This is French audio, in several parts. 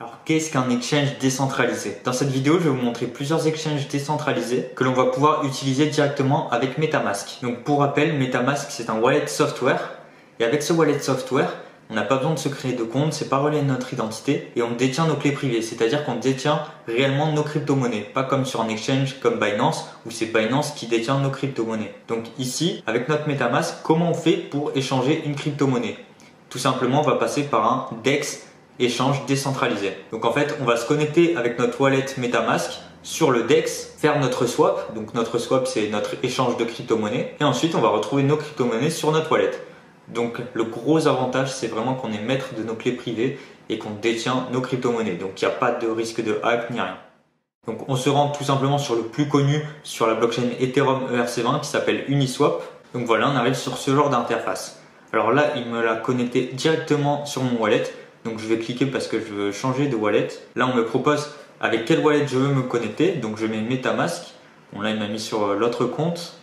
Alors qu'est-ce qu'un exchange décentralisé? Dans cette vidéo, je vais vous montrer plusieurs exchanges décentralisés que l'on va pouvoir utiliser directement avec MetaMask. Donc pour rappel, MetaMask c'est un wallet software et avec ce wallet software, on n'a pas besoin de se créer de compte, c'est pas relié à notre identité et on détient nos clés privées, c'est-à-dire qu'on détient réellement nos crypto-monnaies, pas comme sur un exchange comme Binance où c'est Binance qui détient nos crypto-monnaies. Donc ici, avec notre MetaMask, comment on fait pour échanger une crypto-monnaie? Tout simplement, on va passer par un DEX échange décentralisé. Donc en fait, on va se connecter avec notre wallet MetaMask sur le DEX, faire notre swap. Donc notre swap, c'est notre échange de crypto-monnaies. Et ensuite, on va retrouver nos crypto-monnaies sur notre wallet. Donc le gros avantage, c'est vraiment qu'on est maître de nos clés privées et qu'on détient nos crypto-monnaies. Donc il n'y a pas de risque de hack ni rien. Donc on se rend tout simplement sur le plus connu sur la blockchain Ethereum ERC20 qui s'appelle Uniswap. Donc voilà, on arrive sur ce genre d'interface. Alors là, il me l'a connecté directement sur mon wallet. Donc je vais cliquer parce que je veux changer de wallet. Là, on me propose avec quel wallet je veux me connecter. Donc je mets MetaMask. Bon là, il m'a mis sur l'autre compte.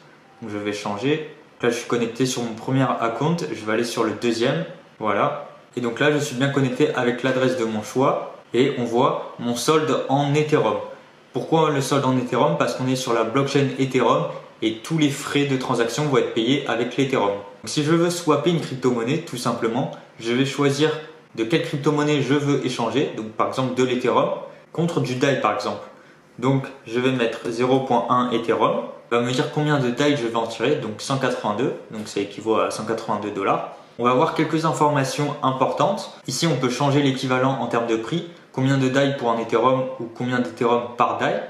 Donc je vais changer. Là, je suis connecté sur mon premier account. Je vais aller sur le deuxième. Voilà. Et donc là, je suis bien connecté avec l'adresse de mon choix. Et on voit mon solde en Ethereum. Pourquoi le solde en Ethereum? Parce qu'on est sur la blockchain Ethereum et tous les frais de transaction vont être payés avec l'Ethereum. Si je veux swapper une crypto-monnaie, tout simplement, je vais choisir de quelle crypto-monnaie je veux échanger. Donc par exemple de l'Ethereum contre du DAI par exemple. Donc je vais mettre 0.1 Ethereum. Il va me dire combien de DAI je vais en tirer, donc 182, donc ça équivaut à 182 $. On va avoir quelques informations importantes. Ici, on peut changer l'équivalent en termes de prix. Combien de DAI pour un Ethereum ou combien d'Ethereum par DAI.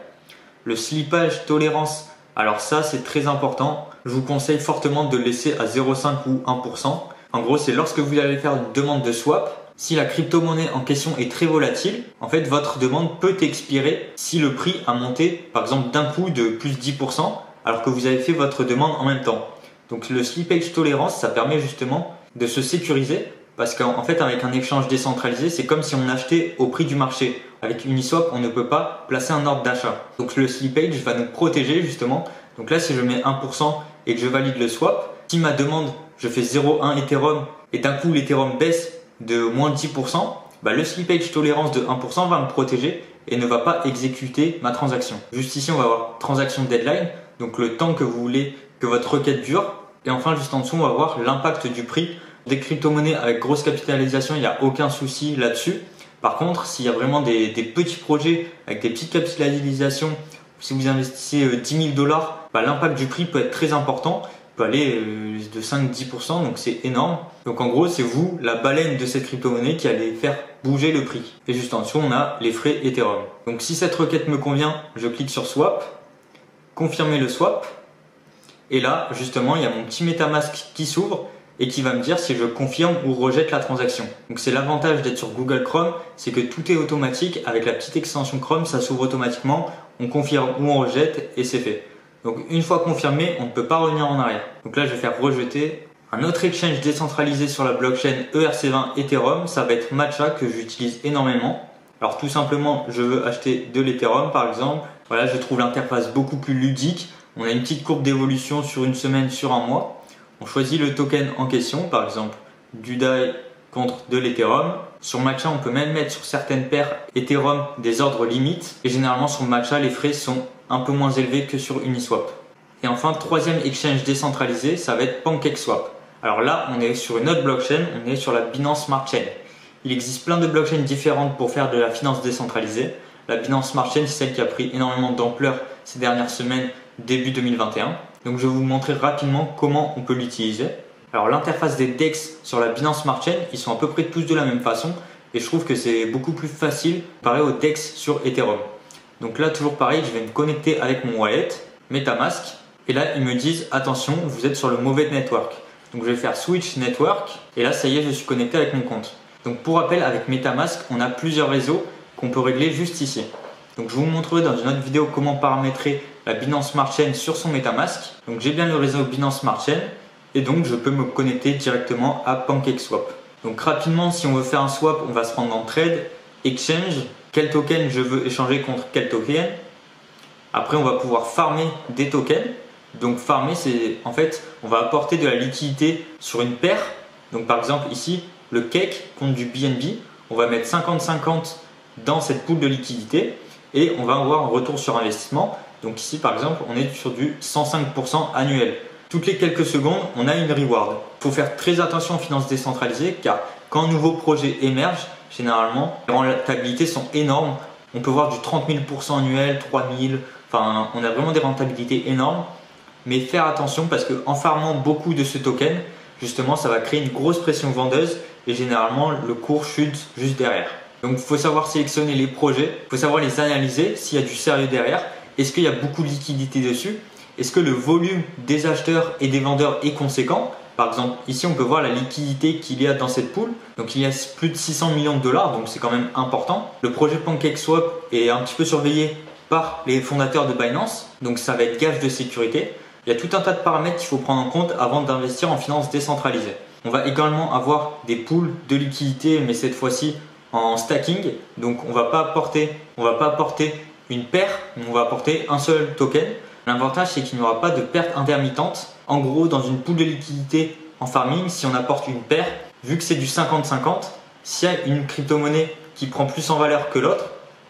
Le slippage tolérance, alors ça c'est très important. Je vous conseille fortement de le laisser à 0,5 ou 1%. En gros, c'est lorsque vous allez faire une demande de swap, si la crypto-monnaie en question est très volatile, en fait votre demande peut expirer si le prix a monté par exemple d'un coup de plus 10% alors que vous avez fait votre demande en même temps. Donc le slippage tolérance, ça permet justement de se sécuriser parce qu'en fait avec un échange décentralisé, c'est comme si on achetait au prix du marché. Avec Uniswap, on ne peut pas placer un ordre d'achat. Donc le slippage va nous protéger justement. Donc là, si je mets 1% et que je valide le swap, si ma demande, je fais 0,1 Ethereum et d'un coup l'Ethereum baisse de moins 10%, le slippage tolérance de 1% va me protéger et ne va pas exécuter ma transaction. Juste ici, on va avoir transaction deadline, donc le temps que vous voulez que votre requête dure. Et enfin, juste en dessous, on va voir l'impact du prix. Des crypto-monnaies avec grosse capitalisation, il n'y a aucun souci là-dessus. Par contre, s'il y a vraiment des petits projets avec des petites capitalisations, si vous investissez 10 000 $, l'impact du prix peut être très important. Peut aller de 5-10%, donc c'est énorme. Donc en gros, c'est vous, la baleine de cette crypto-monnaie, qui allez faire bouger le prix. Et juste en dessous, on a les frais Ethereum. Donc si cette requête me convient, je clique sur Swap, confirmer le swap. Et là, justement, il y a mon petit MetaMask qui s'ouvre et qui va me dire si je confirme ou rejette la transaction. Donc c'est l'avantage d'être sur Google Chrome, c'est que tout est automatique. Avec la petite extension Chrome, ça s'ouvre automatiquement. On confirme ou on rejette et c'est fait. Donc une fois confirmé, on ne peut pas revenir en arrière. Donc là, je vais faire rejeter. Un autre exchange décentralisé sur la blockchain ERC20 Ethereum, ça va être Matcha que j'utilise énormément. Alors tout simplement, je veux acheter de l'Ethereum par exemple. Voilà, je trouve l'interface beaucoup plus ludique. On a une petite courbe d'évolution sur une semaine, sur un mois. On choisit le token en question, par exemple du DAI contre de l'Ethereum. Sur Matcha, on peut même mettre sur certaines paires Ethereum des ordres limites. Et généralement sur Matcha, les frais sont un peu moins élevés que sur Uniswap. Et enfin, troisième exchange décentralisé, ça va être PancakeSwap. Alors là, on est sur une autre blockchain, on est sur la Binance Smart Chain. Il existe plein de blockchains différentes pour faire de la finance décentralisée. La Binance Smart Chain, c'est celle qui a pris énormément d'ampleur ces dernières semaines, début 2021. Donc je vais vous montrer rapidement comment on peut l'utiliser. Alors l'interface des DEX sur la Binance Smart Chain, ils sont à peu près tous de la même façon. Et je trouve que c'est beaucoup plus facile comparé aux DEX sur Ethereum. Donc là, toujours pareil, je vais me connecter avec mon wallet, MetaMask. Et là, ils me disent, attention, vous êtes sur le mauvais network. Donc je vais faire Switch Network. Et là, ça y est, je suis connecté avec mon compte. Donc pour rappel, avec MetaMask, on a plusieurs réseaux qu'on peut régler juste ici. Donc je vous montrerai dans une autre vidéo comment paramétrer la Binance Smart Chain sur son MetaMask. Donc j'ai bien le réseau Binance Smart Chain. Et donc je peux me connecter directement à PancakeSwap. Donc rapidement, si on veut faire un swap, on va se rendre dans Trade, Exchange. Quel token je veux échanger contre quel token. Après, on va pouvoir farmer des tokens. Donc farmer, c'est en fait, on va apporter de la liquidité sur une paire. Donc par exemple ici, le cake contre du BNB. On va mettre 50-50 dans cette pool de liquidité et on va avoir un retour sur investissement. Donc ici par exemple on est sur du 105% annuel. Toutes les quelques secondes on a une reward. Il faut faire très attention aux finances décentralisées car quand un nouveau projet émerge, généralement les rentabilités sont énormes. On peut voir du 30 000% annuel, 3 000, enfin on a vraiment des rentabilités énormes. Mais faire attention parce qu'en farmant beaucoup de ce token, justement ça va créer une grosse pression vendeuse et généralement le cours chute juste derrière. Donc il faut savoir sélectionner les projets, il faut savoir les analyser s'il y a du sérieux derrière. Est-ce qu'il y a beaucoup de liquidité dessus? Est-ce que le volume des acheteurs et des vendeurs est conséquent? Par exemple, ici on peut voir la liquidité qu'il y a dans cette pool. Donc il y a plus de 600 millions de dollars, donc c'est quand même important. Le projet PancakeSwap est un petit peu surveillé par les fondateurs de Binance, donc ça va être gage de sécurité. Il y a tout un tas de paramètres qu'il faut prendre en compte avant d'investir en finance décentralisée. On va également avoir des pools de liquidité, mais cette fois-ci en stacking. Donc on va pas apporter une paire, mais on va apporter un seul token. L'avantage c'est qu'il n'y aura pas de perte intermittente. En gros, dans une pool de liquidité en farming, si on apporte une paire, vu que c'est du 50-50, s'il y a une crypto-monnaie qui prend plus en valeur que l'autre,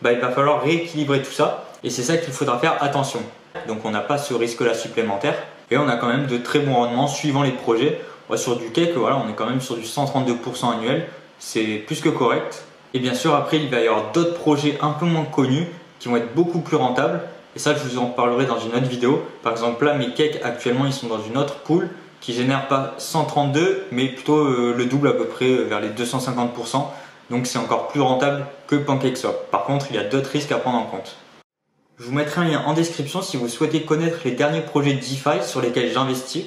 il va falloir rééquilibrer tout ça. Et c'est ça qu'il faudra faire attention. Donc on n'a pas ce risque-là supplémentaire. Et on a quand même de très bons rendements suivant les projets. Sur du cake, voilà, on est quand même sur du 132% annuel. C'est plus que correct. Et bien sûr, après, il va y avoir d'autres projets un peu moins connus qui vont être beaucoup plus rentables. Et ça, je vous en parlerai dans une autre vidéo. Par exemple, là, mes cakes, actuellement, ils sont dans une autre pool qui génère pas 132, mais plutôt le double à peu près, vers les 250%. Donc, c'est encore plus rentable que PancakeSwap. Par contre, il y a d'autres risques à prendre en compte. Je vous mettrai un lien en description si vous souhaitez connaître les derniers projets DeFi sur lesquels j'investis.